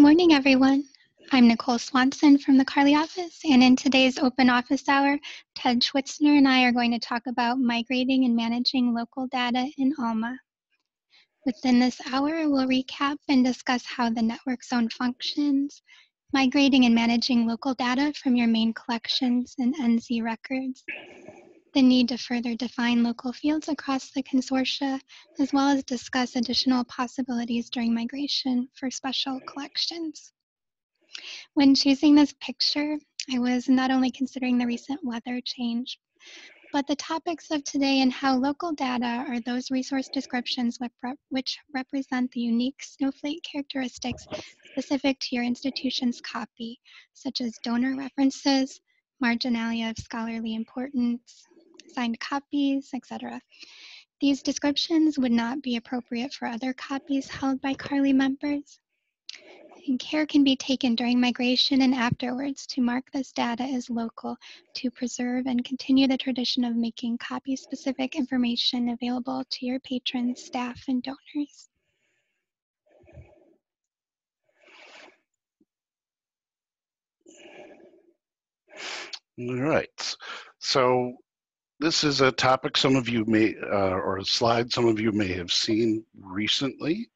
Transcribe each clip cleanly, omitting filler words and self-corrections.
morning, everyone. I'm Nicole Swanson from the Carly office, and in today's open office hour, Ted Schwitzner and I are going to talk about migrating and managing local data in ALMA. Within this hour, we'll recap and discuss how the network zone functions, migrating and managing local data from your main collections and NZ records, the need to further define local fields across the consortia, as well as discuss additional possibilities during migration for special collections. When choosing this picture, I was not only considering the recent weather change, but the topics of today and how local data are those resource descriptions which represent the unique Snowflake characteristics specific to your institution's copy, such as donor references, marginalia of scholarly importance, signed copies, etc. These descriptions would not be appropriate for other copies held by Carly members. And care can be taken during migration and afterwards to mark this data as local to preserve and continue the tradition of making copy-specific information available to your patrons, staff, and donors. All right. So this is a topic some of you may, or a slide some of you may have seen recently.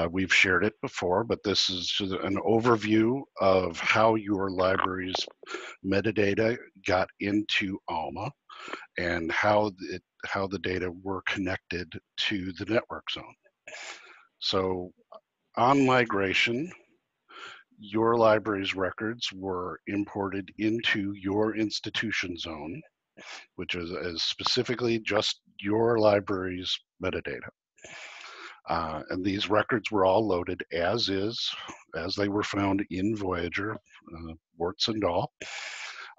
We've shared it before, but this is an overview of how your library's metadata got into ALMA and how the data were connected to the network zone. So on migration, your library's records were imported into your institution zone, which is specifically just your library's metadata. And these records were all loaded as they were found in Voyager, warts and all,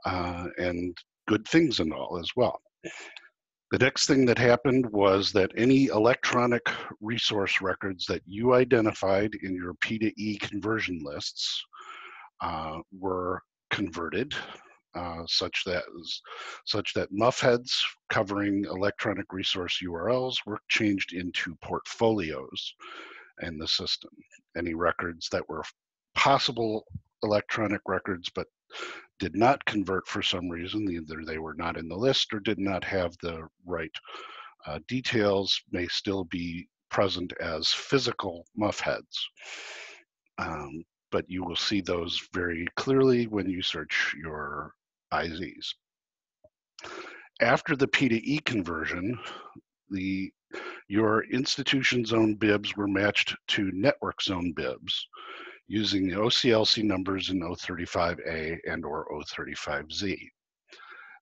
and good things and all as well. The next thing that happened was that any electronic resource records that you identified in your P2E conversion lists were converted such that MUF heads covering electronic resource URLs were changed into portfolios in the system. Any records that were possible electronic records but did not convert for some reason, either they were not in the list or did not have the right details, may still be present as physical MUF heads. But you will see those very clearly when you search your IZs. After the P2E conversion, your institution zone bibs were matched to network zone bibs using the OCLC numbers in O35A and or O35Z.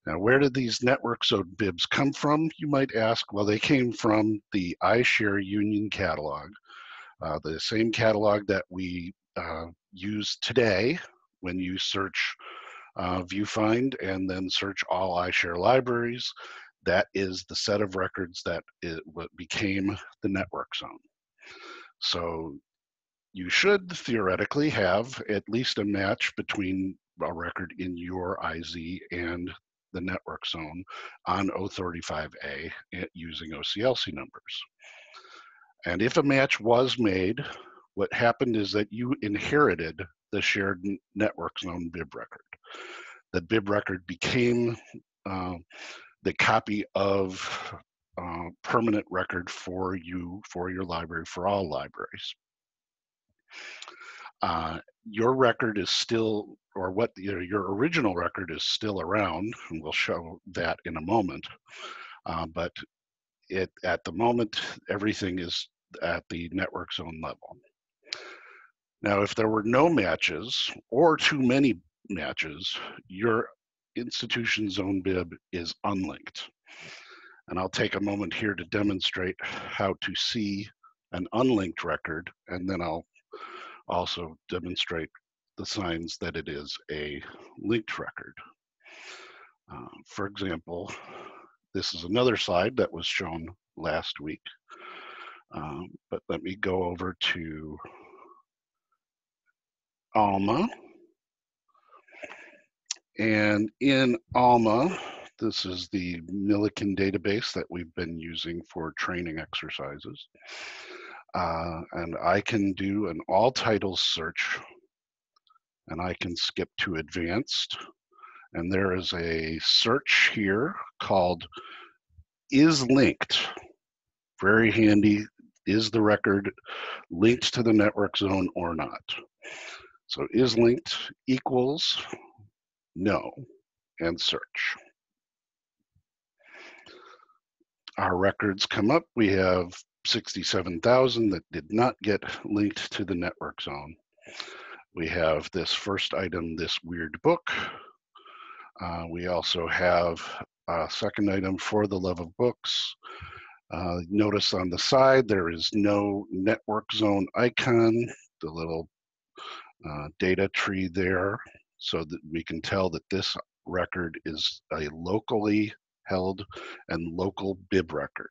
Now, where did these network zone bibs come from, you might ask? Well, they came from the iShare Union catalog, the same catalog that we use today when you search ViewFind and then search all iShare libraries. That is the set of records that became the network zone. So you should theoretically have at least a match between a record in your IZ and the network zone on O35A using OCLC numbers. And if a match was made, what happened is that you inherited the shared network zone bib record. The bib record became the copy of permanent record for you, for your library, for all libraries. Your record is still, or what your original record is still around, and we'll show that in a moment. But at the moment, everything is at the network zone level. Now, if there were no matches or too many matches, your institution zone bib is unlinked. And I'll take a moment here to demonstrate how to see an unlinked record, and then I'll also demonstrate the signs that it is a linked record. For example, this is another slide that was shown last week, but let me go over to ALMA. And in ALMA, this is the Millikan database that we've been using for training exercises. And I can do an all titles search and I can skip to advanced, and there is a search here called is linked. Very handy. Is the record linked to the network zone or not? So is linked equals no, and search. Our records come up. We have 67,000 that did not get linked to the network zone. We have this first item, this weird book. We also have a second item, For the Love of Books. Notice on the side there is no network zone icon, the little data tree there, so that we can tell that this record is a locally held and local bib record.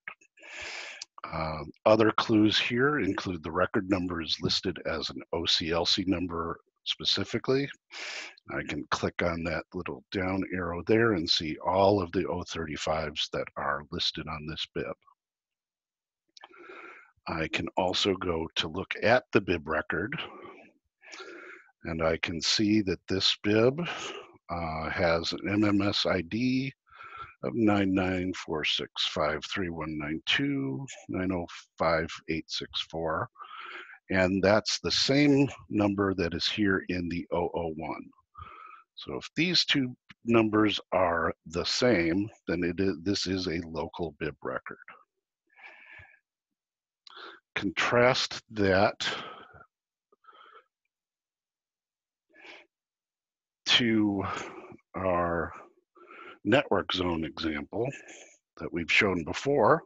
Other clues here include the record number is listed as an OCLC number specifically. I can click on that little down arrow there and see all of the 035s that are listed on this bib. I can also go to look at the bib record, and I can see that this bib has an MMS ID of 994653192905864, and that's the same number that is here in the 001. So if these two numbers are the same, then this is a local bib record. Contrast that to our network zone example that we've shown before.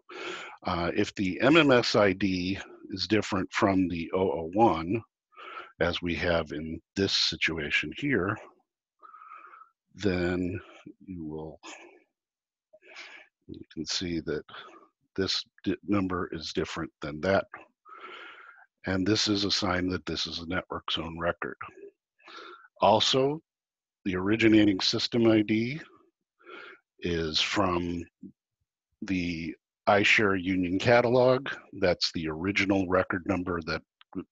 If the MMS ID is different from the 001, as we have in this situation here, then you can see that this number is different than that. And this is a sign that this is a network zone record. Also, the originating system ID is from the iShare Union Catalog. That's the original record number that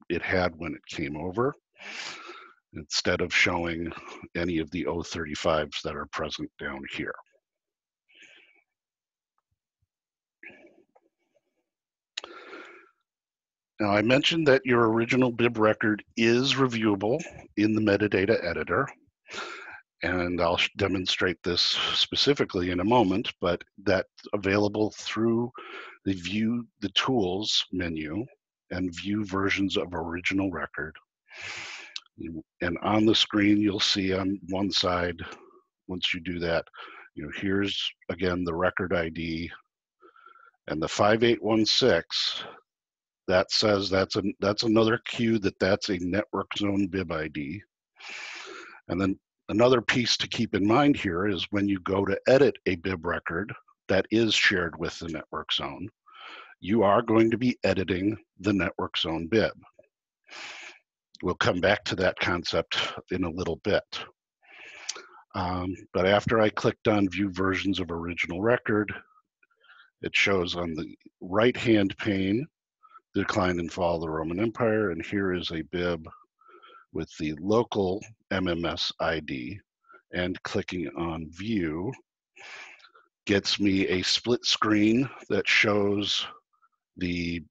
it had when it came over, instead of showing any of the 035s that are present down here. Now, I mentioned that your original bib record is reviewable in the metadata editor, and I'll demonstrate this specifically in a moment, but that's available through the View the Tools menu and View Versions of Original Record. And on the screen, you'll see on one side, once you do that, here's again the record ID, and the 5816, that says that's another cue that that's a network zone bib ID. And then another piece to keep in mind here is when you go to edit a bib record that is shared with the network zone, you are going to be editing the network zone bib. We'll come back to that concept in a little bit. But after I clicked on View Versions of Original Record, it shows on the right-hand pane, Decline and Fall of the Roman Empire, and here is a bib with the local MMS ID, and clicking on View gets me a split screen that shows the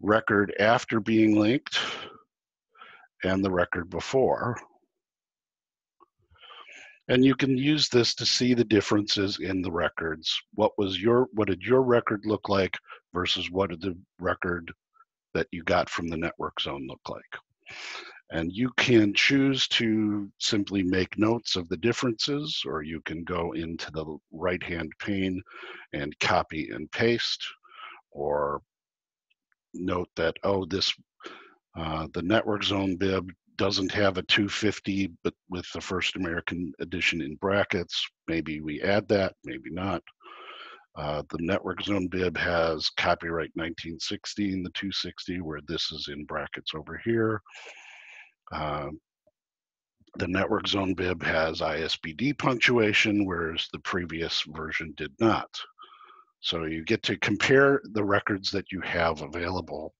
record after being linked and the record before. And you can use this to see the differences in the records. What did your record look like versus what did the record that you got from the network zone look like? And you can choose to simply make notes of the differences, or you can go into the right-hand pane and copy and paste, or note that, oh, the network zone bib doesn't have a 250, but with the First American edition in brackets, maybe we add that, maybe not. The network zone bib has copyright 1960 in the 260, where this is in brackets over here. The network zone bib has ISBD punctuation, whereas the previous version did not. So you get to compare the records that you have available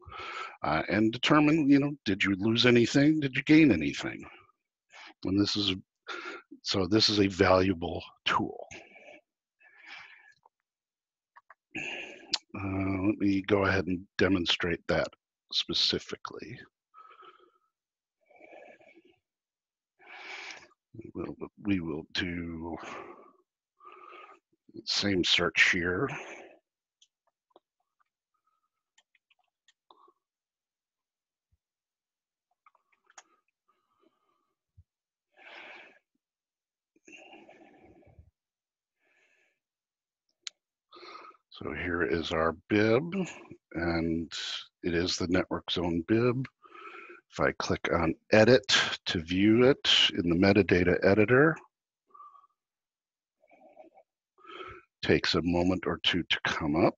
and determine, did you lose anything? Did you gain anything? And this is a valuable tool. Let me go ahead and demonstrate that specifically. We will do the same search here. So here is our bib, and it is the network zone bib. If I click on edit to view it in the metadata editor, takes a moment or two to come up.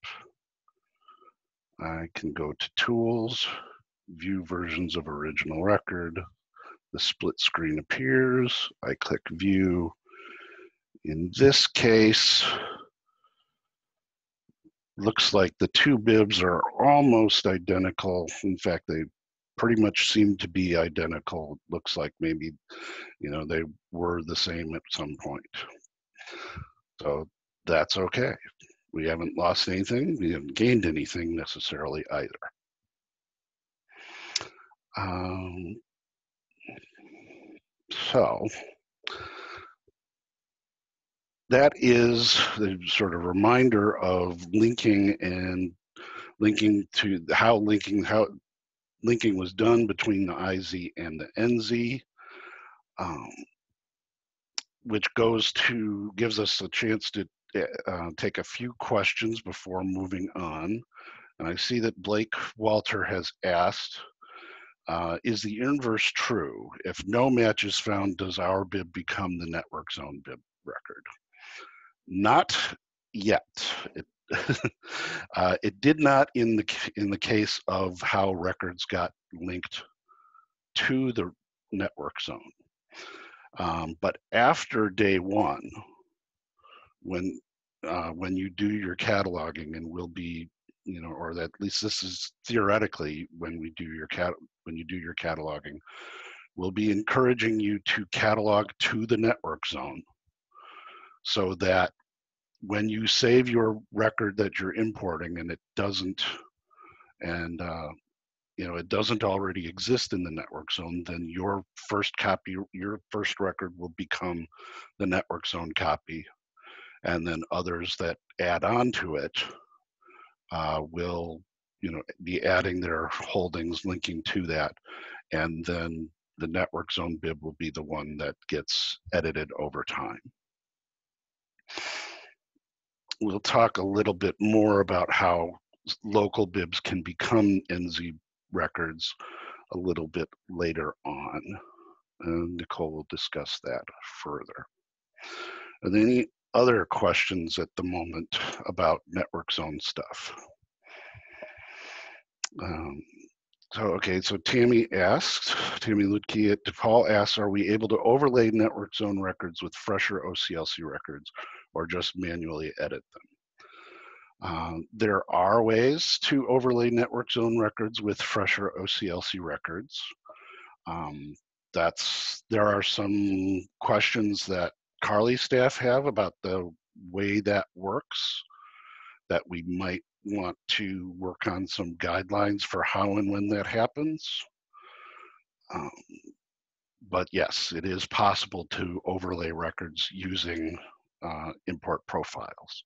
I can go to tools, view versions of original record. The split screen appears. I click view. In this case, looks like the two bibs are almost identical. In fact, they pretty much seem to be identical. Looks like maybe, they were the same at some point. So that's okay. We haven't lost anything. We haven't gained anything necessarily either. So that is the sort of reminder of linking to how linking was done between the IZ and the NZ, which gives us a chance to take a few questions before moving on. And I see that Blake Walter has asked, is the inverse true? If no match is found, does our bib become the network zone bib record? Not yet. It did not in the case of how records got linked to the network zone. But after day one, when you do your cataloging, and will be, or at least this is theoretically when you do your cataloging, we'll be encouraging you to catalog to the network zone, so that when you save your record that you're importing and it doesn't already exist in the network zone, then your first record will become the network zone copy, and then others that add on to it will be adding their holdings linking to that, and then the network zone bib will be the one that gets edited over time. We'll talk a little bit more about how local bibs can become NZ records a little bit later on. And Nicole will discuss that further. Are there any other questions at the moment about network zone stuff? So Tammy Ludke at DePaul asks, are we able to overlay network zone records with fresher OCLC records, or just manually edit them? There are ways to overlay network zone records with fresher OCLC records. There are some questions that Carly's staff have about the way that works, that we might want to work on some guidelines for how and when that happens. But yes, it is possible to overlay records using import profiles.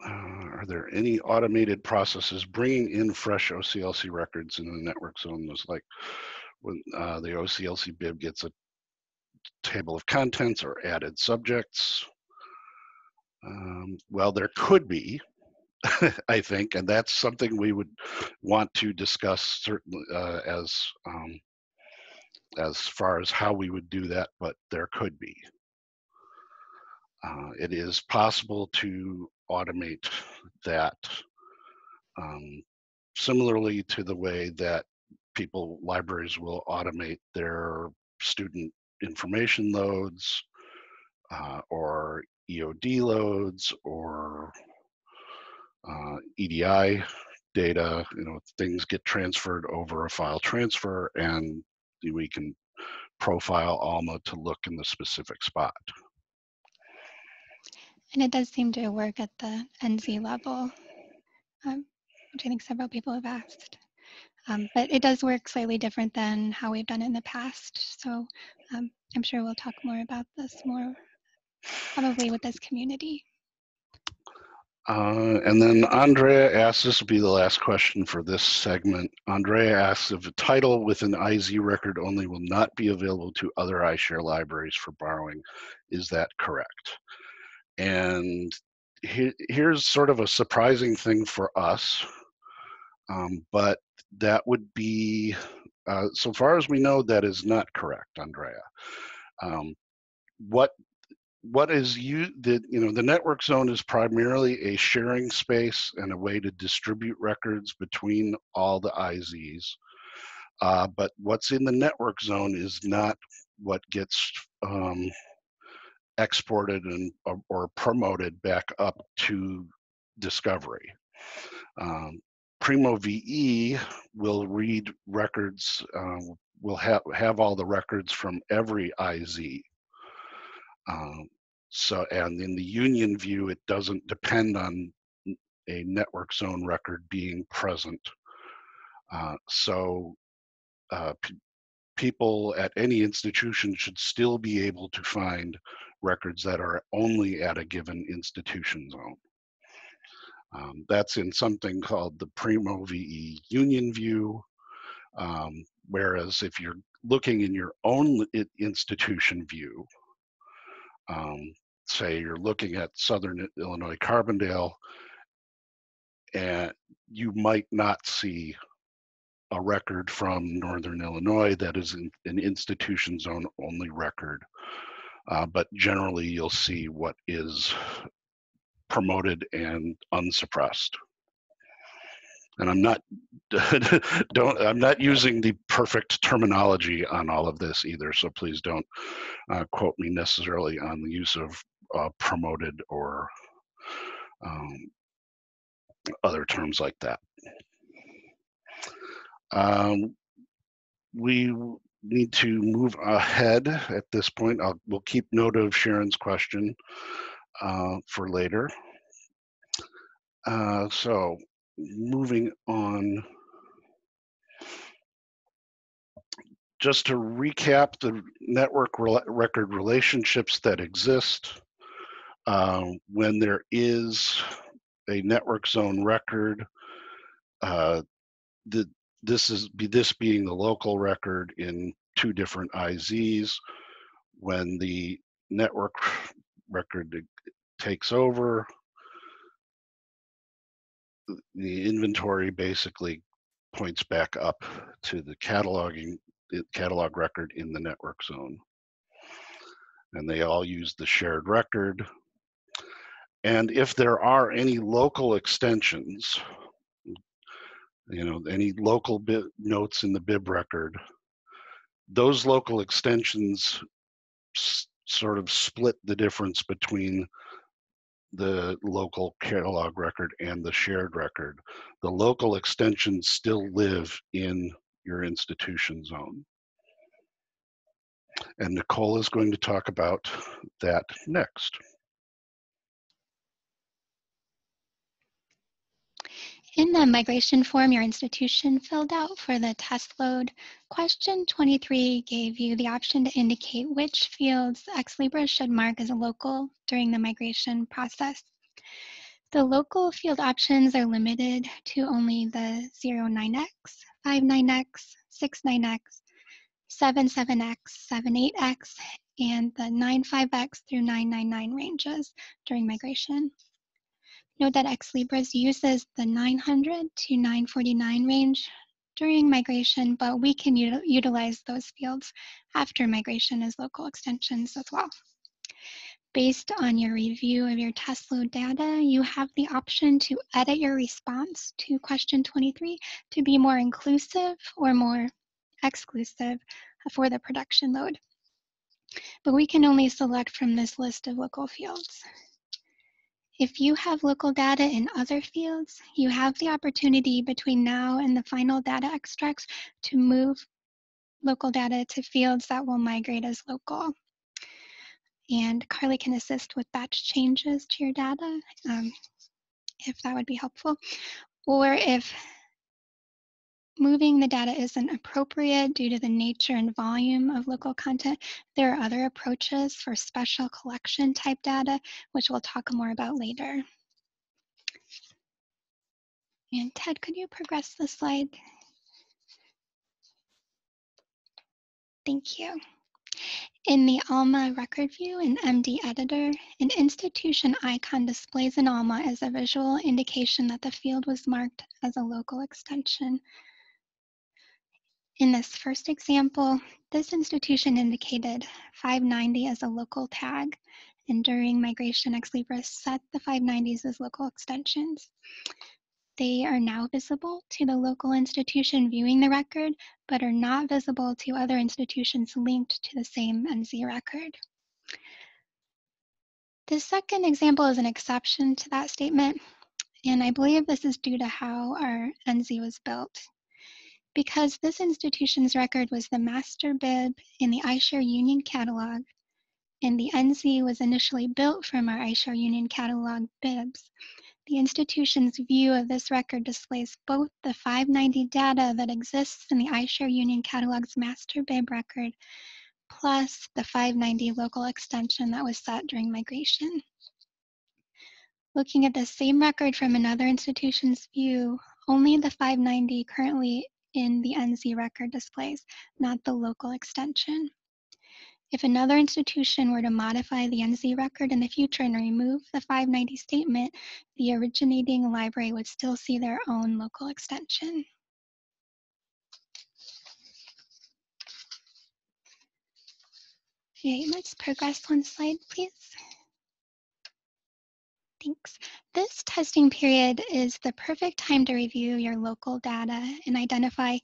Are there any automated processes bringing in fresh OCLC records in the network zone? There's like when the OCLC bib gets a table of contents or added subjects. Well, there could be, I think, and that's something we would want to discuss certainly as far as how we would do that, but there could be. It is possible to automate that similarly to the way that libraries will automate their student information loads or EOD loads or EDI data. Things get transferred over a file transfer, and we can profile ALMA to look in the specific spot. And it does seem to work at the NZ level, which I think several people have asked. But it does work slightly different than how we've done it in the past. So I'm sure we'll talk more about this probably with this community. And then Andrea asks, this will be the last question for this segment. Andrea asks if a title with an IZ record only will not be available to other iShare libraries for borrowing. Is that correct? And here's sort of a surprising thing for us, but that would be, so far as we know, that is not correct, Andrea. What is the network zone is primarily a sharing space and a way to distribute records between all the IZs. But what's in the network zone is not what gets exported or promoted back up to Discovery. Primo VE will read records, will have all the records from every IZ. And in the union view, it doesn't depend on a network zone record being present. People at any institution should still be able to find records that are only at a given institution zone. That's in something called the Primo VE union view. Whereas if you're looking in your own institution view, say you're looking at Southern Illinois Carbondale, and you might not see a record from Northern Illinois that is an institution zone only record. But generally you'll see what is promoted and unsuppressed. And I'm not I'm not using the perfect terminology on all of this either, so please don't quote me necessarily on the use of promoted or other terms like that. We need to move ahead at this point. We'll keep note of Sharon's question for later. So moving on, just to recap the network record relationships that exist. When there is a network zone record, this being the local record in two different IZs. When the network record takes over, the inventory basically points back up to the catalog record in the network zone. And they all use the shared record. And if there are any local extensions, any local notes in the bib record, those local extensions sort of split the difference between the local catalog record and the shared record. The local extensions still live in your institution zone. And Nicole is going to talk about that next. In the migration form your institution filled out for the test load, question 23 gave you the option to indicate which fields Ex Libris should mark as a local during the migration process. The local field options are limited to only the 09X, 59X, 69X, 77X, 78X, and the 95X through 999 ranges during migration. Note that Ex Libris uses the 900 to 949 range during migration, but we can utilize those fields after migration as local extensions as well. Based on your review of your test load data, you have the option to edit your response to question 23 to be more inclusive or more exclusive for the production load. But we can only select from this list of local fields. If you have local data in other fields, you have the opportunity between now and the final data extracts to move local data to fields that will migrate as local. And Carly can assist with batch changes to your data, if that would be helpful. Or if moving the data isn't appropriate due to the nature and volume of local content, there are other approaches for special collection type data, which we'll talk more about later. And Ted, could you progress the slide? Thank you. In the ALMA record view in MD Editor, an institution icon displays an ALMA as a visual indication that the field was marked as a local extension. In this first example, this institution indicated 590 as a local tag, and during migration, Ex Libris set the 590s as local extensions. They are now visible to the local institution viewing the record, but are not visible to other institutions linked to the same NZ record. The second example is an exception to that statement, and I believe this is due to how our NZ was built. Because this institution's record was the master bib in the iShare Union catalog, and the NZ was initially built from our iShare Union catalog bibs, the institution's view of this record displays both the 590 data that exists in the iShare Union catalog's master bib record, plus the 590 local extension that was set during migration. Looking at the same record from another institution's view, only the 590 currently in the NZ record displays, not the local extension. If another institution were to modify the NZ record in the future and remove the 590 statement, the originating library would still see their own local extension. Okay, let's progress one slide, please. Thanks. This testing period is the perfect time to review your local data and identify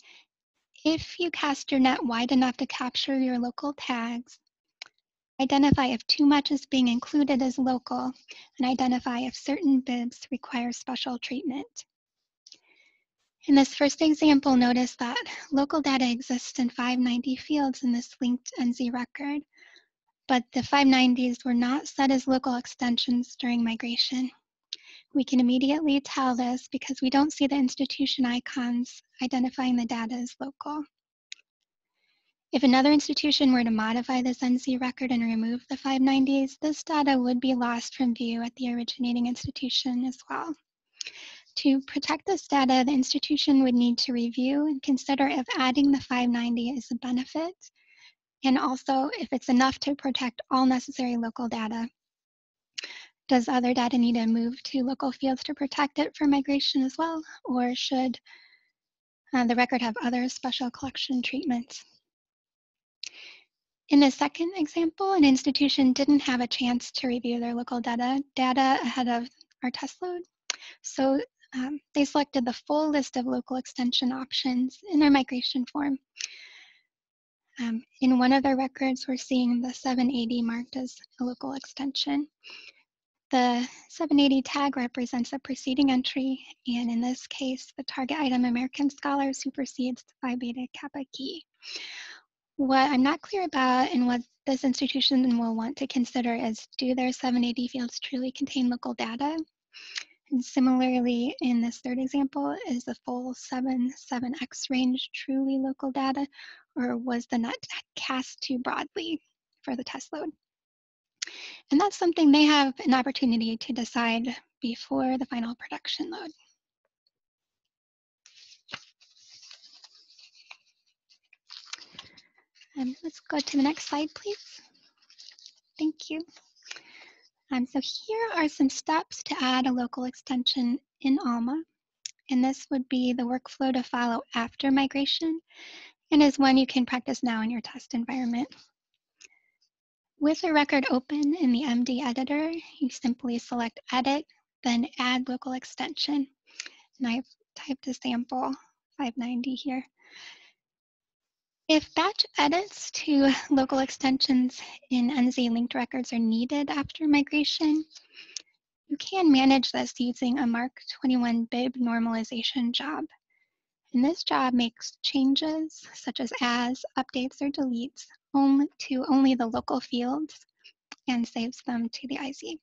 if you cast your net wide enough to capture your local tags, identify if too much is being included as local, and identify if certain bibs require special treatment. In this first example, notice that local data exists in 590 fields in this linked NZ record, but the 590s were not set as local extensions during migration. We can immediately tell this because we don't see the institution icons identifying the data as local. If another institution were to modify this NZ record and remove the 590s, this data would be lost from view at the originating institution as well. To protect this data, the institution would need to review and consider if adding the 590 is a benefit, and also if it's enough to protect all necessary local data. Does other data need to move to local fields to protect it for migration as well, or should the record have other special collection treatments? In the second example, an institution didn't have a chance to review their local data ahead of our test load. So they selected the full list of local extension options in their migration form. In one of their records, we're seeing the 780 marked as a local extension. The 780 tag represents a preceding entry, and in this case, the target item American Scholar supersedes the Phi Beta Kappa key. What I'm not clear about and what this institution will want to consider is, do their 780 fields truly contain local data? And similarly, in this third example, is the full 7x range truly local data, or was the net cast too broadly for the test load? And that's something they have an opportunity to decide before the final production load. Let's go to the next slide, please. Thank you. So here are some steps to add a local extension in ALMA. and this would be the workflow to follow after migration, and is one you can practice now in your test environment. With a record open in the MD editor, you simply select Edit, then Add Local Extension. And I've typed a sample 590 here. If batch edits to local extensions in NZ linked records are needed after migration, you can manage this using a MARC 21 bib normalization job. And this job makes changes such as adds, updates, or deletes to only the local fields and saves them to the IZ.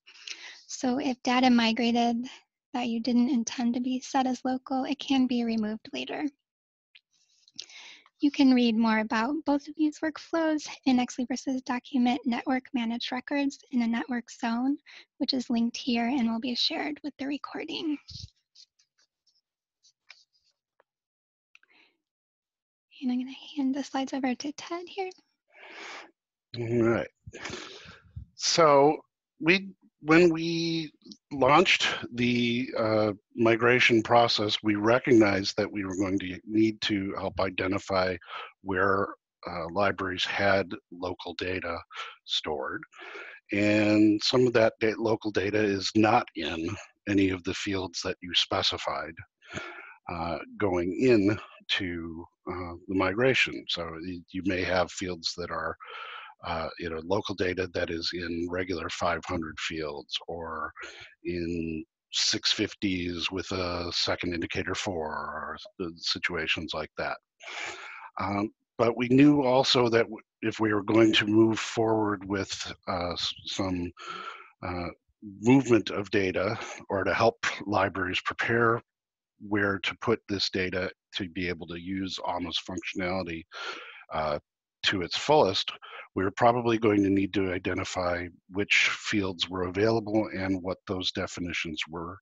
So if data migrated that you didn't intend to be set as local, it can be removed later. You can read more about both of these workflows in Exlibris's document Network Managed Records in a Network Zone, which is linked here and will be shared with the recording. And I'm going to hand the slides over to Ted here. All right. So when we launched the migration process, we recognized that we were going to need to help identify where libraries had local data stored. And some of that local data is not in any of the fields that you specified going in to the migration. So you may have fields that are local data that is in regular 500 fields or in 650s with a second indicator 4 or situations like that. But we knew also that if we were going to move forward with some movement of data or to help libraries prepare where to put this data to be able to use Alma's functionality to its fullest, we were probably going to need to identify which fields were available and what those definitions were,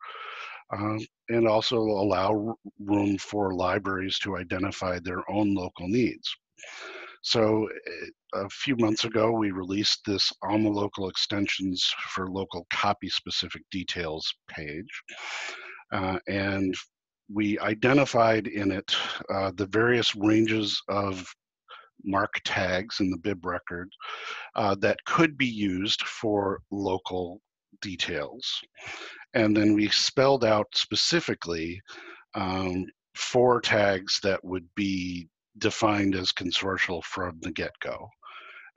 and also allow room for libraries to identify their own local needs. So a few months ago, we released this Alma Local Extensions for Local Copy Specific Details page, and we identified in it the various ranges of MARC tags in the bib record that could be used for local details. And then we spelled out specifically 4 tags that would be defined as consortial from the get-go.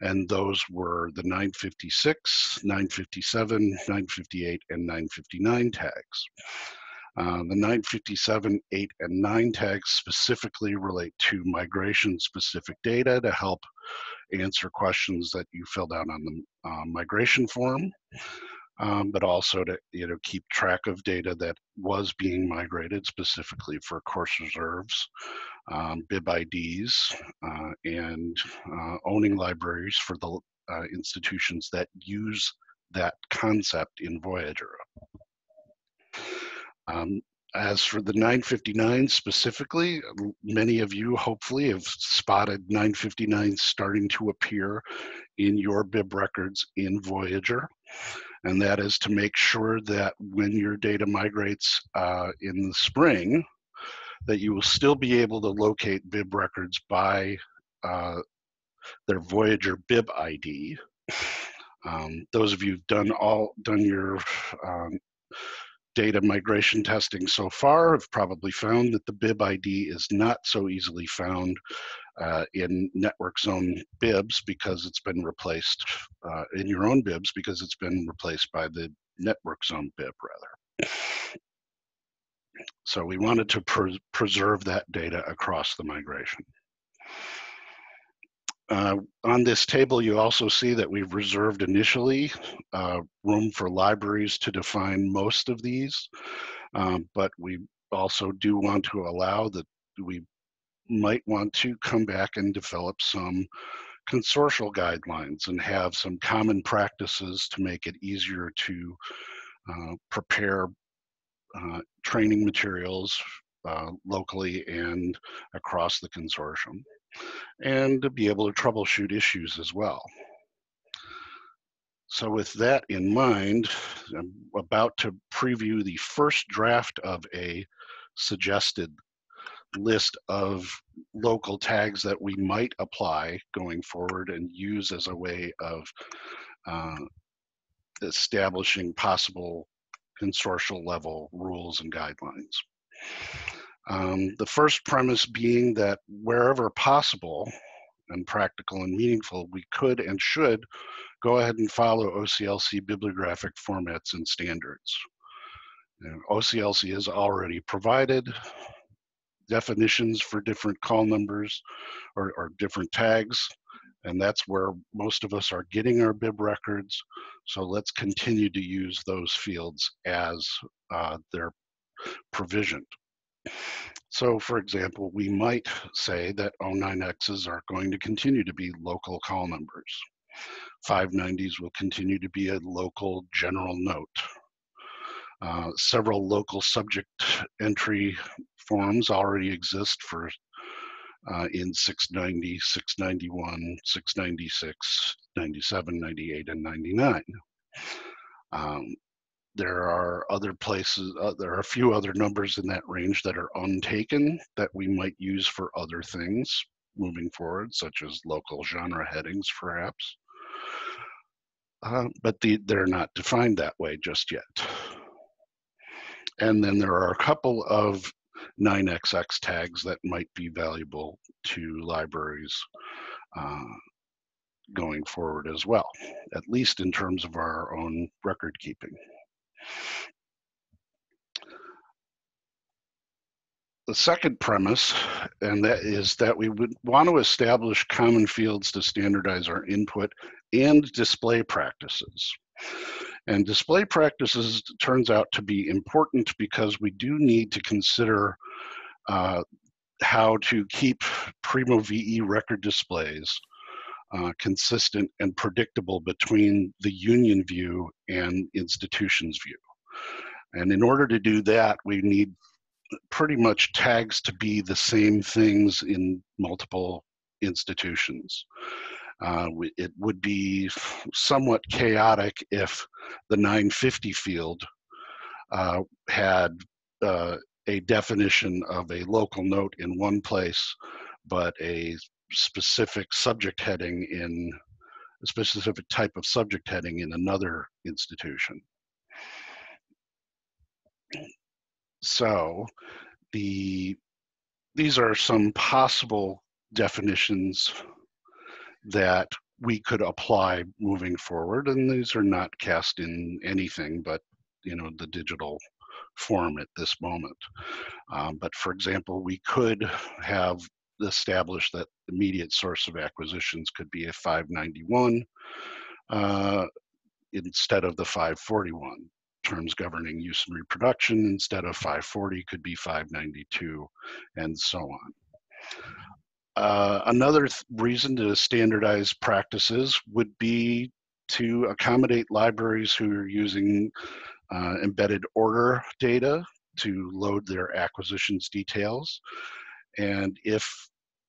And those were the 956, 957, 958, and 959 tags. The 957, 8, and 9 tags specifically relate to migration-specific data to help answer questions that you filled out on the migration form, but also to keep track of data that was being migrated specifically for course reserves, bib IDs, and owning libraries for the institutions that use that concept in Voyager. As for the 959 specifically, many of you hopefully have spotted 959 starting to appear in your bib records in Voyager. And that is to make sure that when your data migrates in the spring, that you will still be able to locate bib records by their Voyager bib ID. Those of you who've done your data migration testing so far have probably found that the bib ID is not so easily found in network zone bibs because it's been replaced in your own bibs because it's been replaced by the network zone bib rather. So we wanted to preserve that data across the migration. On this table, you also see that we've reserved initially room for libraries to define most of these, but we also do want to allow that we might want to come back and develop some consortial guidelines and have some common practices to make it easier to prepare training materials locally and across the consortium, and to be able to troubleshoot issues as well. So with that in mind, I'm about to preview the first draft of a suggested list of local tags that we might apply going forward and use as a way of establishing possible consortial level rules and guidelines. The first premise being that wherever possible and practical and meaningful, we could and should go ahead and follow OCLC bibliographic formats and standards. OCLC has already provided definitions for different call numbers or different tags, and that's where most of us are getting our bib records. So let's continue to use those fields as they're provisioned. So for example, we might say that 09Xs are going to continue to be local call numbers. 590s will continue to be a local general note. Several local subject entry forms already exist for in 690, 691, 696, 97, 98, and 99. There are other places, there are a few other numbers in that range that are untaken that we might use for other things moving forward, such as local genre headings, perhaps. But they're not defined that way just yet. And then there are a couple of 9XX tags that might be valuable to libraries going forward as well, at least in terms of our own record keeping. The second premise, and that is that we would want to establish common fields to standardize our input and display practices. And display practices turns out to be important because we do need to consider how to keep Primo VE record displays consistent and predictable between the union view and institutions view. And in order to do that, we need pretty much tags to be the same things in multiple institutions. It would be somewhat chaotic if the 950 field had a definition of a local note in one place, but a specific subject heading in a specific type of subject heading in another institution. So these are some possible definitions that we could apply moving forward, and these are not cast in anything but the digital form at this moment. But for example, we could have established that the immediate source of acquisitions could be a 591 instead of the 541. Terms governing use and reproduction instead of 540 could be 592, and so on. Another reason to standardize practices would be to accommodate libraries who are using embedded order data to load their acquisitions details. And if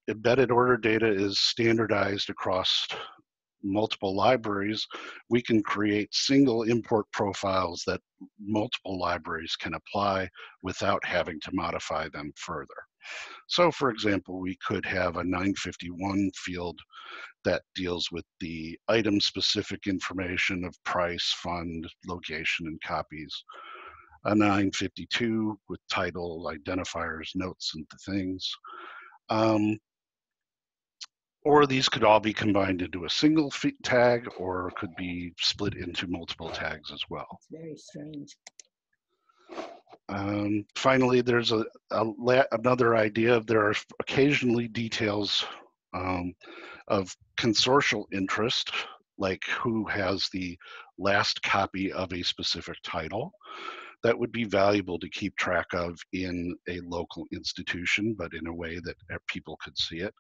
embedded order data is standardized across multiple libraries, we can create single import profiles that multiple libraries can apply without having to modify them further. So for example, we could have a 951 field that deals with the item-specific information of price, fund, location, and copies. A 952 with title, identifiers, notes, and things. Or these could all be combined into a single tag, or could be split into multiple tags as well. It's very strange. Finally, there's another idea. There are occasionally details of consortial interest, like who has the last copy of a specific title, that would be valuable to keep track of in a local institution, but in a way that people could see it,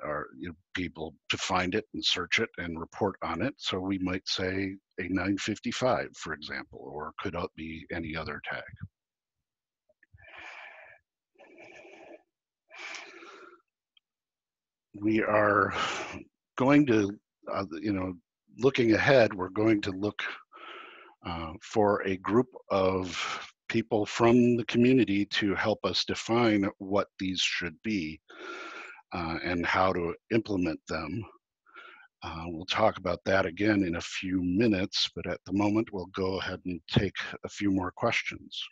or people to find it and search it and report on it. So we might say a 955, for example, or could be any other tag. We are going to, looking ahead, we're going to look for a group of people from the community to help us define what these should be and how to implement them. We'll talk about that again in a few minutes, but at the moment we'll go ahead and take a few more questions.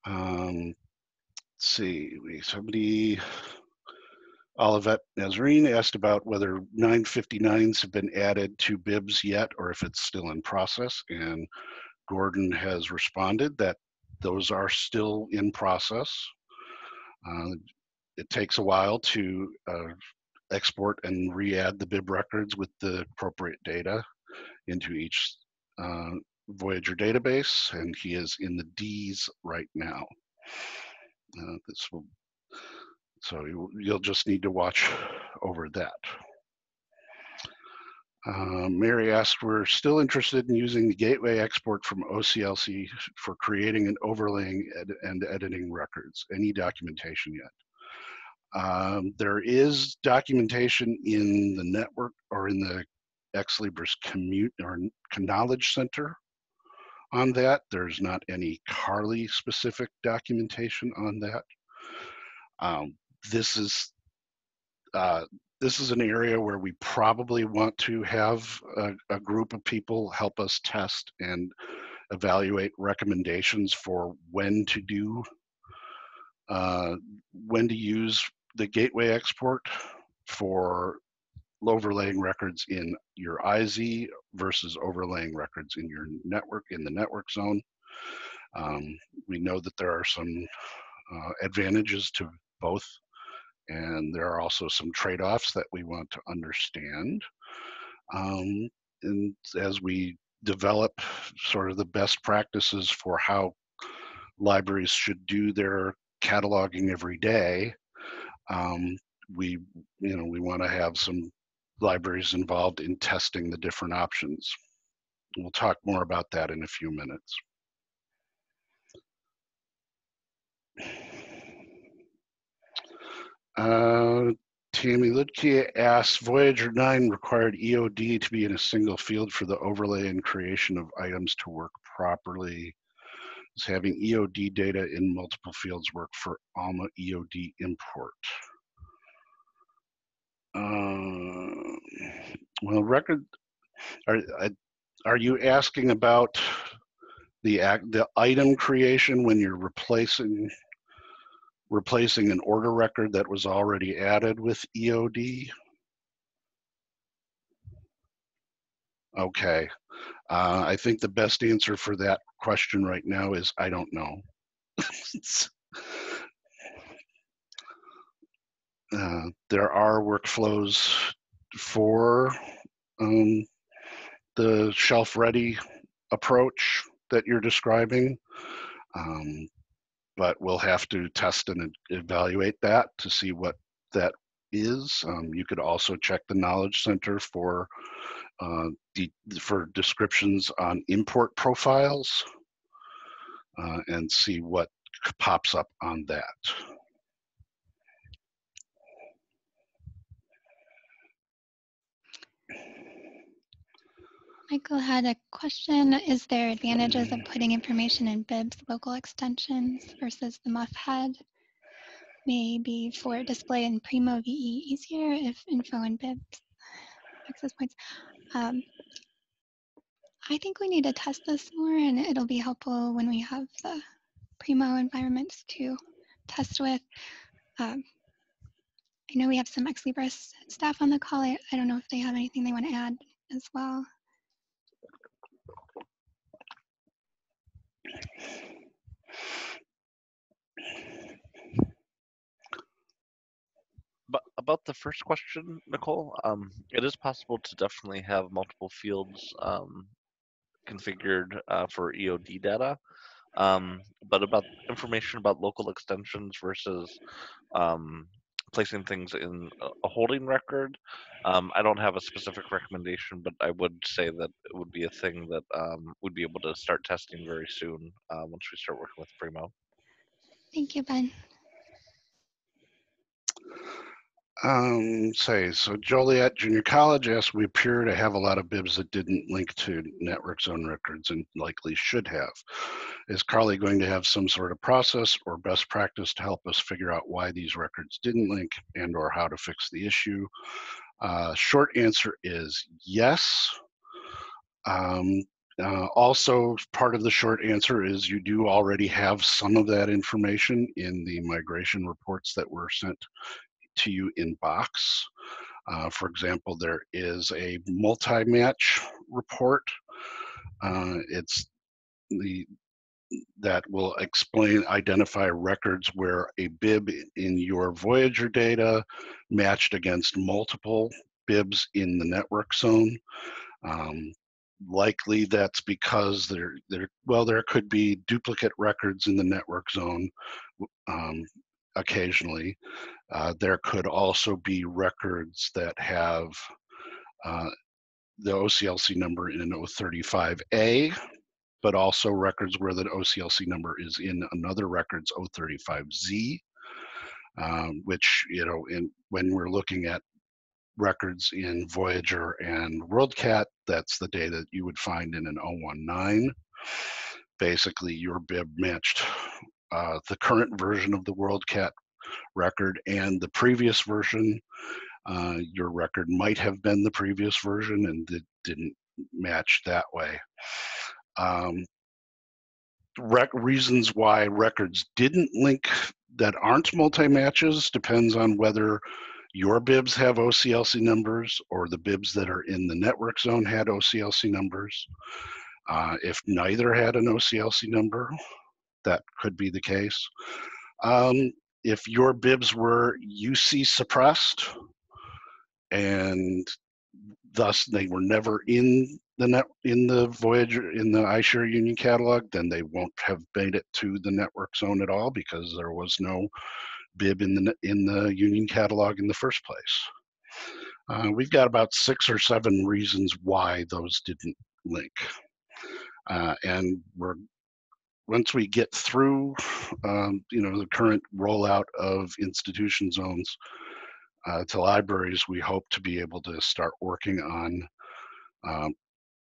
Let's see, somebody, Olivet Nazarene asked about whether 959s have been added to BIBs yet or if it's still in process, and Gordon has responded that those are still in process. It takes a while to export and re-add the BIB records with the appropriate data into each Voyager database, and he is in the Ds right now. So you'll just need to watch over that. Mary asked, we're still interested in using the gateway export from OCLC for creating and overlaying and editing records. Any documentation yet? There is documentation in the network or in the Ex Libris Knowledge Center on that. There's not any Carly specific documentation on that. This is an area where we probably want to have a group of people help us test and evaluate recommendations for when to use the gateway export for overlaying records in your IZ versus overlaying records in your network, in the network zone. We know that there are some advantages to both, and there are also some trade-offs that we want to understand. And as we develop sort of the best practices for how libraries should do their cataloging every day, we want to have some libraries involved in testing the different options. We'll talk more about that in a few minutes. Tammy Ludke asks, Voyager 9 required EOD to be in a single field for the overlay and creation of items to work properly. Does having EOD data in multiple fields work for ALMA EOD import? Well, are you asking about the item creation when you're replacing an order record that was already added with EOD? Okay. I think the best answer for that question right now is I don't know. There are workflows for the shelf-ready approach that you're describing, but we'll have to test and evaluate that to see what that is. You could also check the Knowledge Center for descriptions on import profiles and see what pops up on that. Michael had a question. Is there advantages of putting information in BIB's local extensions versus the MUF head? Maybe for display in Primo VE easier if info in BIB's access points. I think we need to test this more, and it'll be helpful when we have the Primo environments to test with. I know we have some Ex Libris staff on the call. I don't know if they have anything they want to add as well. But about the first question, Nicole, it is possible to definitely have multiple fields configured for EOD data. But about information about local extensions versus placing things in a holding record, I don't have a specific recommendation, but I would say that it would be a thing that we'd be able to start testing very soon once we start working with Primo. Thank you, Ben. So Joliet Junior College asks, we appear to have a lot of bibs that didn't link to network zone records and likely should have. Is Carly going to have some sort of process or best practice to help us figure out why these records didn't link and or how to fix the issue? Short answer is yes. Also, part of the short answer is you do already have some of that information in the migration reports that were sent to you in Box. For example, there is a multi-match report. It's that will identify records where a bib in your Voyager data matched against multiple bibs in the network zone. Likely that's because there could be duplicate records in the network zone occasionally. There could also be records that have the OCLC number in 035A, but also records where the OCLC number is in another record's 035Z, which, when we're looking at records in Voyager and WorldCat, that's the data that you would find in an 019. Basically, your bib matched the current version of the WorldCat record and the previous version. Your record might have been the previous version and it didn't match that way. Reasons why records didn't link that aren't multi-matches depends on whether your bibs have OCLC numbers or the bibs that are in the network zone had OCLC numbers. If neither had an OCLC number, that could be the case. If your bibs were UC suppressed and thus they were never in the Voyager, in the iShare Union catalog, then they won't have made it to the network zone at all because there was no bib in the Union catalog in the first place. We've got about 6 or 7 reasons why those didn't link. And once we get through, the current rollout of institution zones to libraries, we hope to be able to start working on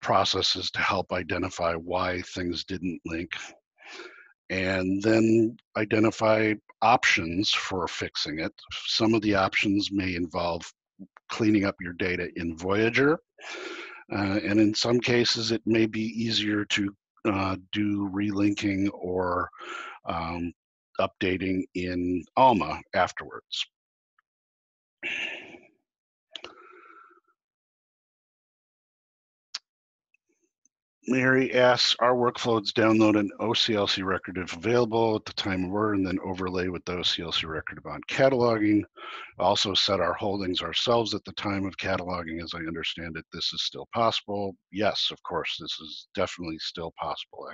processes to help identify why things didn't link, and then identify options for fixing it. Some of the options may involve cleaning up your data in Voyager, and in some cases it may be easier to do relinking or updating in Alma afterwards. Mary asks, our workflows download an OCLC record if available at the time of order and then overlay with the OCLC record upon cataloging. Also set our holdings ourselves at the time of cataloging. As I understand it, this is still possible. Yes, of course, this is definitely still possible.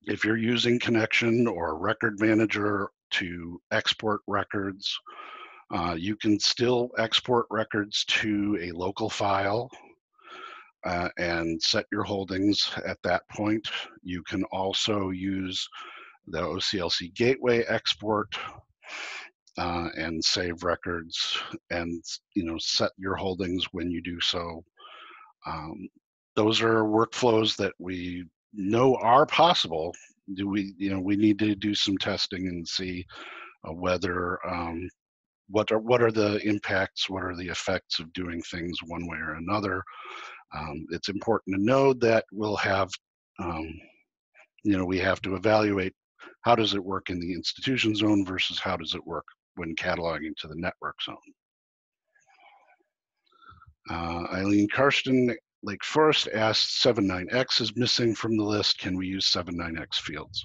If you're using Connection or Record Manager to export records, you can still export records to a local file and set your holdings at that point. You can also use the OCLC gateway export and save records and set your holdings when you do so. Those are workflows that we know are possible. We need to do some testing and see whether what are the impacts, what are the effects of doing things one way or another. It's important to know that we'll have, we have to evaluate how does it work in the institution zone versus how does it work when cataloging to the network zone. Eileen Karsten, Lake Forest asked, 79X is missing from the list. Can we use 79X fields?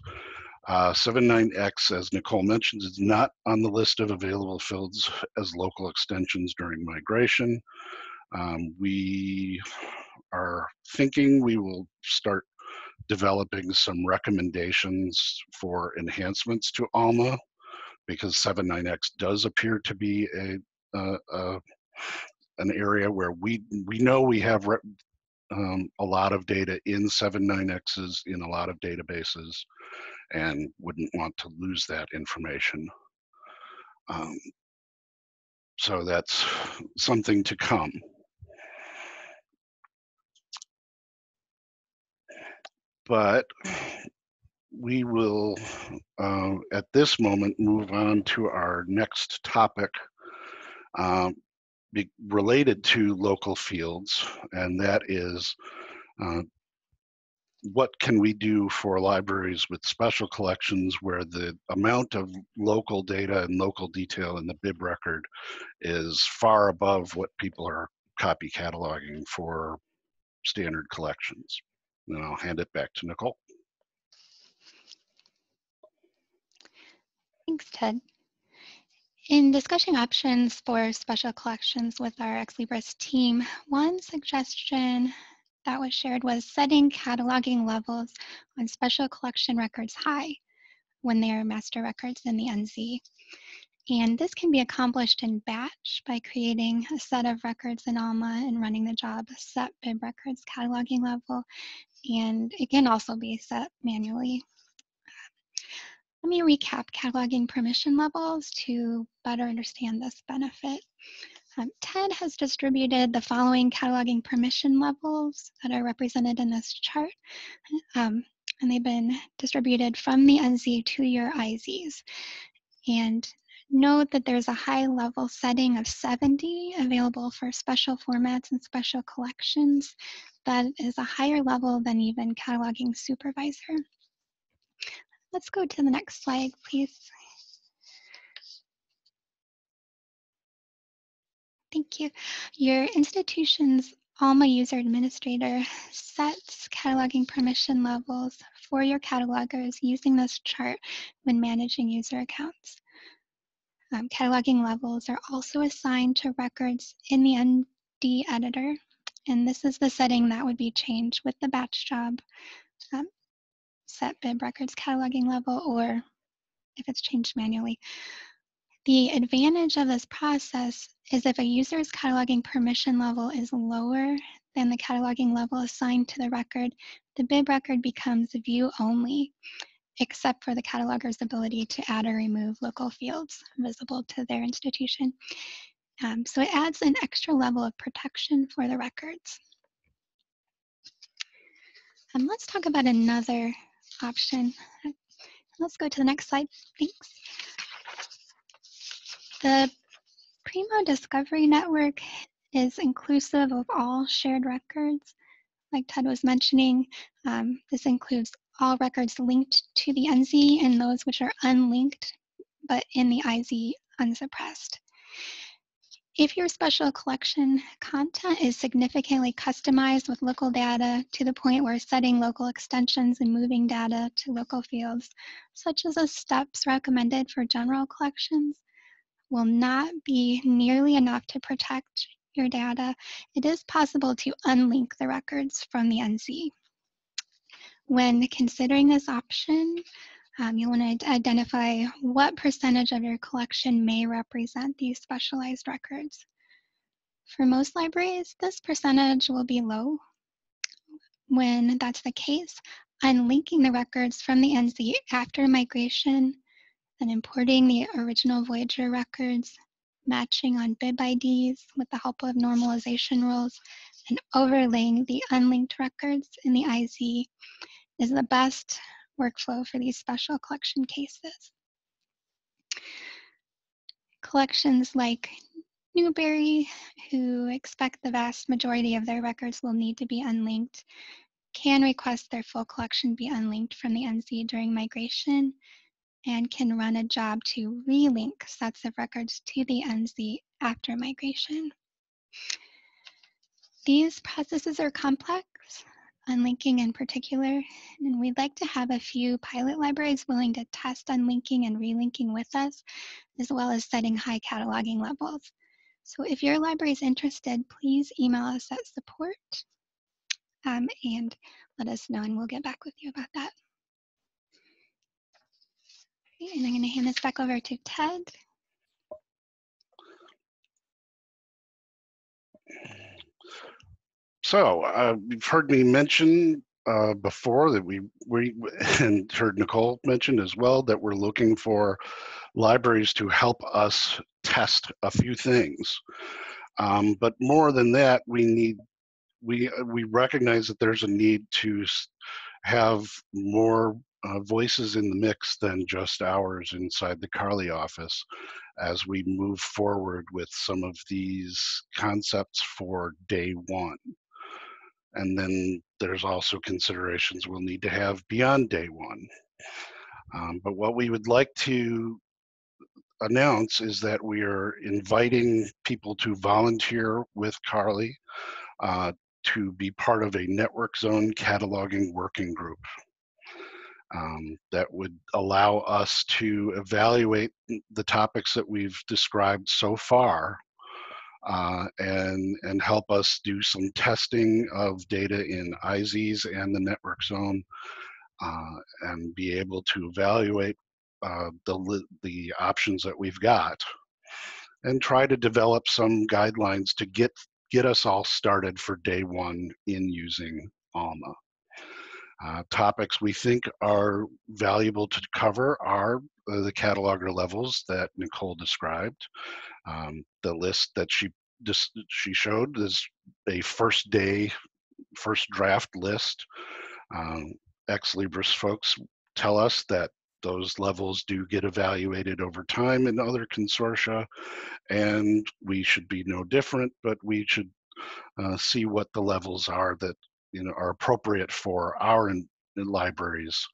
79X, as Nicole mentioned, is not on the list of available fields as local extensions during migration. We are thinking we will start developing some recommendations for enhancements to ALMA because 79X does appear to be an area where we know we have a lot of data in 79Xs in a lot of databases and wouldn't want to lose that information. So that's something to come. But we will, at this moment, move on to our next topic related to local fields, and that is what can we do for libraries with special collections where the amount of local data and local detail in the bib record is far above what people are copy cataloging for standard collections. And I'll hand it back to Nicole. Thanks, Ted. In discussing options for special collections with our Ex Libris team, one suggestion that was shared was setting cataloging levels on special collection records high when they are master records in the NZ. And this can be accomplished in batch by creating a set of records in ALMA and running the job set bib records cataloging level, and it can also be set manually. Let me recap cataloging permission levels to better understand this benefit. Ted has distributed the following cataloging permission levels that are represented in this chart, and they've been distributed from the NZ to your IZs. And note that there's a high level setting of 70 available for special formats and special collections. That is a higher level than even cataloging supervisor. Let's go to the next slide, please. Thank you. Your institution's ALMA user administrator sets cataloging permission levels for your catalogers using this chart when managing user accounts. Cataloging levels are also assigned to records in the ND editor, and this is the setting that would be changed with the batch job set bib records cataloging level, or if it's changed manually. The advantage of this process is if a user's cataloging permission level is lower than the cataloging level assigned to the record, the bib record becomes view only, except for the cataloger's ability to add or remove local fields visible to their institution. So it adds an extra level of protection for the records. Let's talk about another option. Let's go to the next slide, thanks. The Primo Discovery Network is inclusive of all shared records. Like Ted was mentioning, this includes all records linked to the NZ and those which are unlinked, but in the IZ unsuppressed. If your special collection content is significantly customized with local data to the point where setting local extensions and moving data to local fields, such as the steps recommended for general collections, will not be nearly enough to protect your data, it is possible to unlink the records from the NZ. When considering this option, you'll want to identify what percentage of your collection may represent these specialized records. For most libraries, this percentage will be low. When that's the case, unlinking the records from the NZ after migration, then importing the original Voyager records, matching on bib IDs with the help of normalization rules, and overlaying the unlinked records in the IZ is the best workflow for these special collection cases. Collections like Newberry, who expect the vast majority of their records will need to be unlinked, can request their full collection be unlinked from the NZ during migration, and can run a job to relink sets of records to the NZ after migration. These processes are complex, unlinking in particular, and we'd like to have a few pilot libraries willing to test unlinking and relinking with us, as well as setting high cataloging levels. So if your library is interested, please email us at support and let us know, and we'll get back with you about that. Okay, and I'm going to hand this back over to Ted. So you've heard me mention before that we and heard Nicole mention as well that we're looking for libraries to help us test a few things. But more than that, we recognize that there's a need to have more voices in the mix than just ours inside the Carly office as we move forward with some of these concepts for day one. And then there's also considerations we'll need to have beyond day one. But what we would like to announce is that we are inviting people to volunteer with Carly to be part of a network zone cataloging working group. That would allow us to evaluate the topics that we've described so far and help us do some testing of data in IZs and the network zone and be able to evaluate the options that we've got and try to develop some guidelines to get us all started for day one in using ALMA. Topics we think are valuable to cover are the cataloger levels that Nicole described. The list that she showed is a first draft list. Ex Libris folks tell us that those levels do get evaluated over time in other consortia, and we should be no different, but we should see what the levels are that are appropriate for our libraries,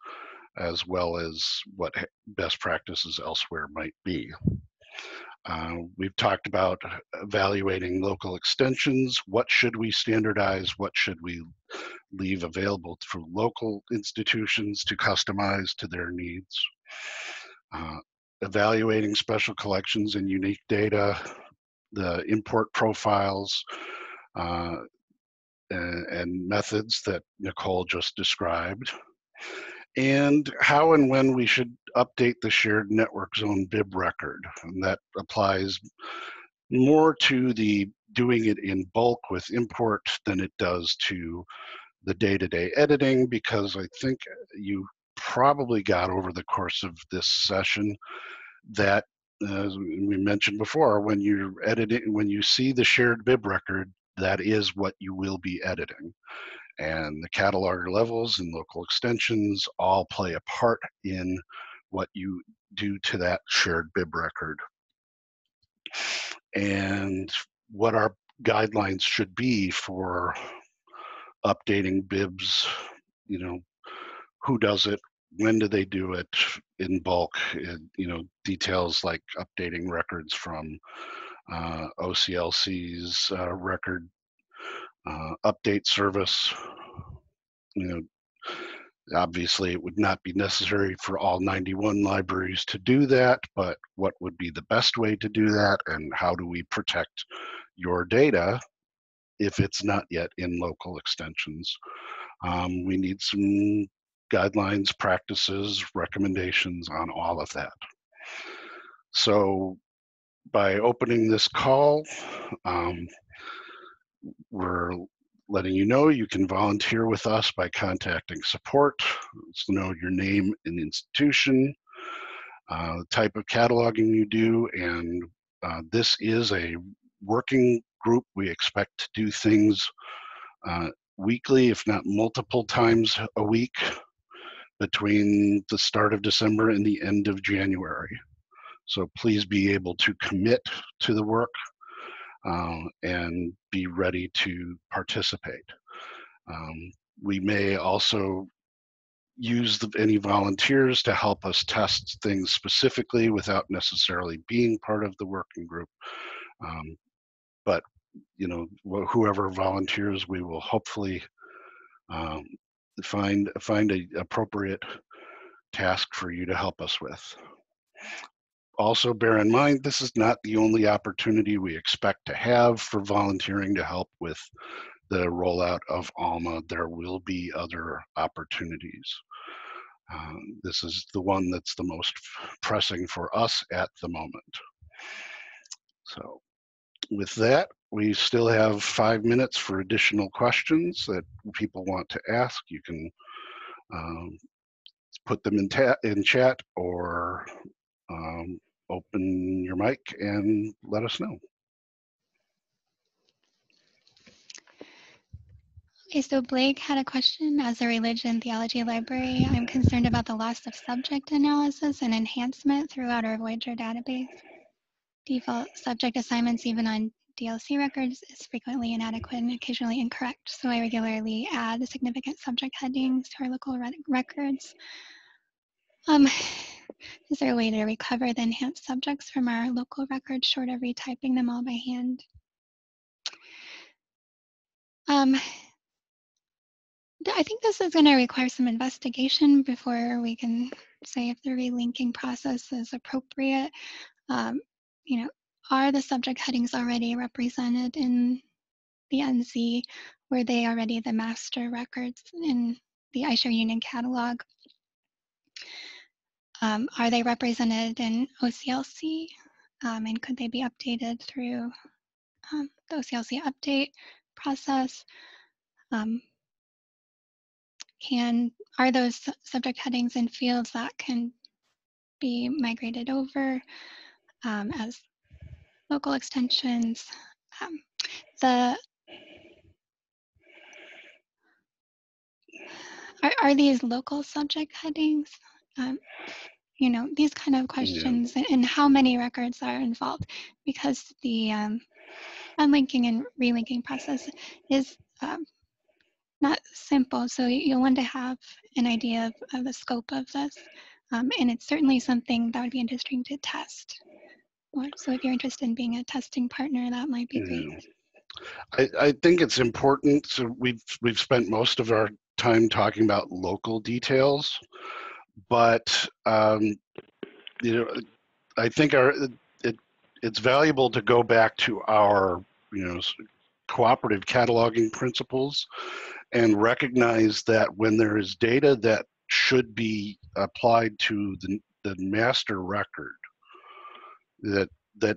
as well as what best practices elsewhere might be. We've talked about evaluating local extensions. What should we standardize? What should we leave available for local institutions to customize to their needs? Evaluating special collections and unique data, the import profiles, and methods that Nicole just described, and how and when we should update the shared network zone bib record. And that applies more to the doing it in bulk with import than it does to the day-to-day editing, because I think you probably got over the course of this session that, as we mentioned before, when you're editing, when you see the shared bib record, that is what you will be editing. And the cataloger levels and local extensions all play a part in what you do to that shared bib record. And what our guidelines should be for updating bibs, who does it, when do they do it in bulk, details like updating records from OCLC's record update service. Obviously it would not be necessary for all 91 libraries to do that, but what would be the best way to do that, and how do we protect your data if it's not yet in local extensions? We need some guidelines, practices, recommendations on all of that. So by opening this call, we're letting you know you can volunteer with us by contacting support. Let's know your name and institution, the type of cataloging you do, and this is a working group. We expect to do things weekly, if not multiple times a week, between the start of December and the end of January. So please be able to commit to the work and be ready to participate. We may also use any volunteers to help us test things specifically without necessarily being part of the working group. But whoever volunteers, we will hopefully find an appropriate task for you to help us with. Also, bear in mind, this is not the only opportunity we expect to have for volunteering to help with the rollout of ALMA. There will be other opportunities. This is the one that's the most pressing for us at the moment. So with that, we still have 5 minutes for additional questions that people want to ask. You can put them in chat or open your mic and let us know. Okay, so Blake had a question. As a religion theology library, I'm concerned about the loss of subject analysis and enhancement throughout our Voyager database. Default subject assignments, even on DLC records, is frequently inadequate and occasionally incorrect. So I regularly add significant subject headings to our local records. Is there a way to recover the enhanced subjects from our local records short of retyping them all by hand? I think this is going to require some investigation before we can say if the relinking process is appropriate. You know, are the subject headings already represented in the NZ? Were they already the master records in the iShare Union catalog? Are they represented in OCLC? And could they be updated through the OCLC update process? Are those subject headings and fields that can be migrated over as local extensions? Are these local subject headings? You know, these kind of questions, and how many records are involved, because the unlinking and relinking process is not simple. So you'll want to have an idea of the scope of this. And it's certainly something that would be interesting to test. So if you're interested in being a testing partner, that might be great. I think it's important. So we've spent most of our time talking about local details, but you know, I think it's valuable to go back to our cooperative cataloging principles and recognize that when there is data that should be applied to the master record, that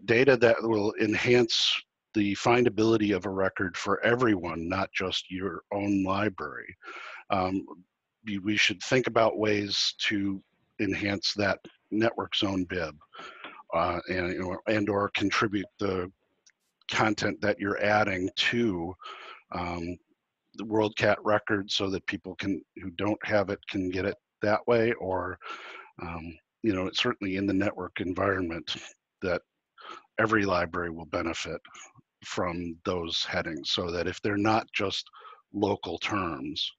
data that will enhance the findability of a record for everyone, not just your own library. We should think about ways to enhance that network zone bib and or contribute the content that you're adding to the WorldCat record so that people who don't have it can get it that way, or it's certainly in the network environment that every library will benefit from those headings, so that if they're not just local terms,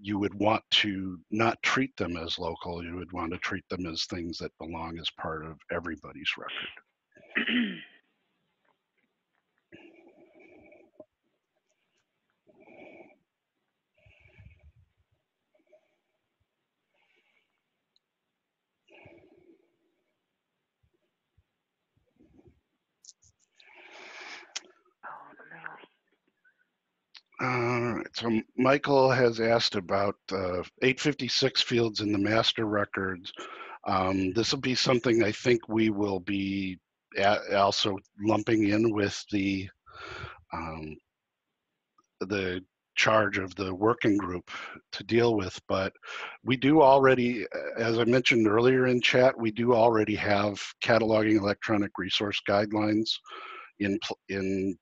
you would want to not treat them as local. You would want to treat them as things that belong as part of everybody's record. All right, so Michael has asked about 856 fields in the master records. This will be something I think we will be also lumping in with the charge of the working group to deal with, but we do already, as I mentioned earlier in chat, we do already have cataloging electronic resource guidelines in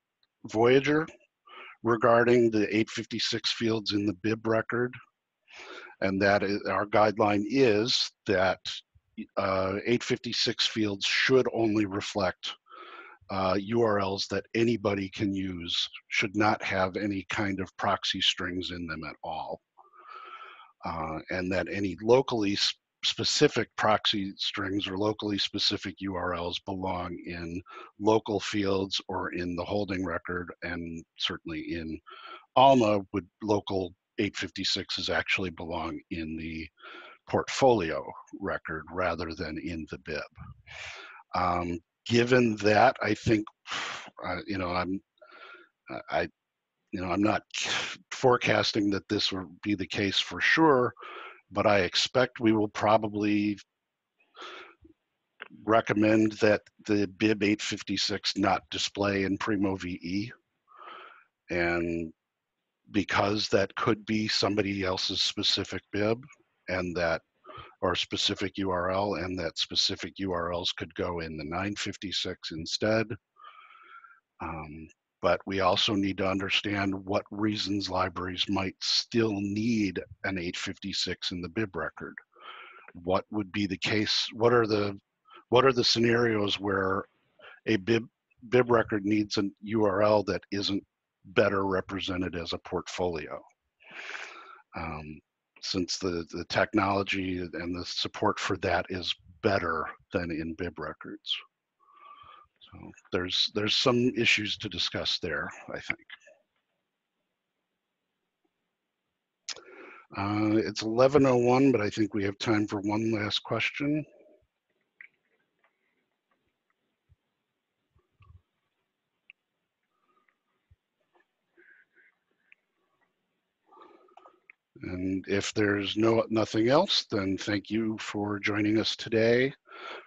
Voyager regarding the 856 fields in the bib record, and that is, our guideline is that 856 fields should only reflect URLs that anybody can use, should not have any kind of proxy strings in them at all, and that any locally specific proxy strings or locally specific URLs belong in local fields or in the holding record, and certainly in ALMA would local 856s actually belong in the portfolio record rather than in the bib. Given that, I think, I'm not forecasting that this will be the case for sure, but I expect we will probably recommend that the bib 856 not display in Primo VE. And because that could be somebody else's specific bib and that, or specific URL, and that specific URLs could go in the 956 instead. But we also need to understand what reasons libraries might still need an 856 in the bib record. What would be the case? What are the scenarios where a bib record needs a URL that isn't better represented as a portfolio? Since the technology and the support for that is better than in bib records. So there's some issues to discuss there, I think. It's 11:01, but I think we have time for one last question. And if there's nothing else, then thank you for joining us today.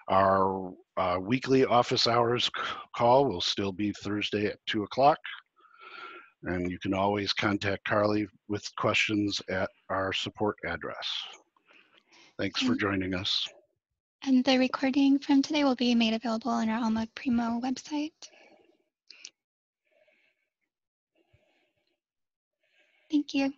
Our weekly office hours call will still be Thursday at 2 o'clock. And you can always contact Carly with questions at our support address. Thanks for joining us. And the recording from today will be made available on our Alma Primo website. Thank you.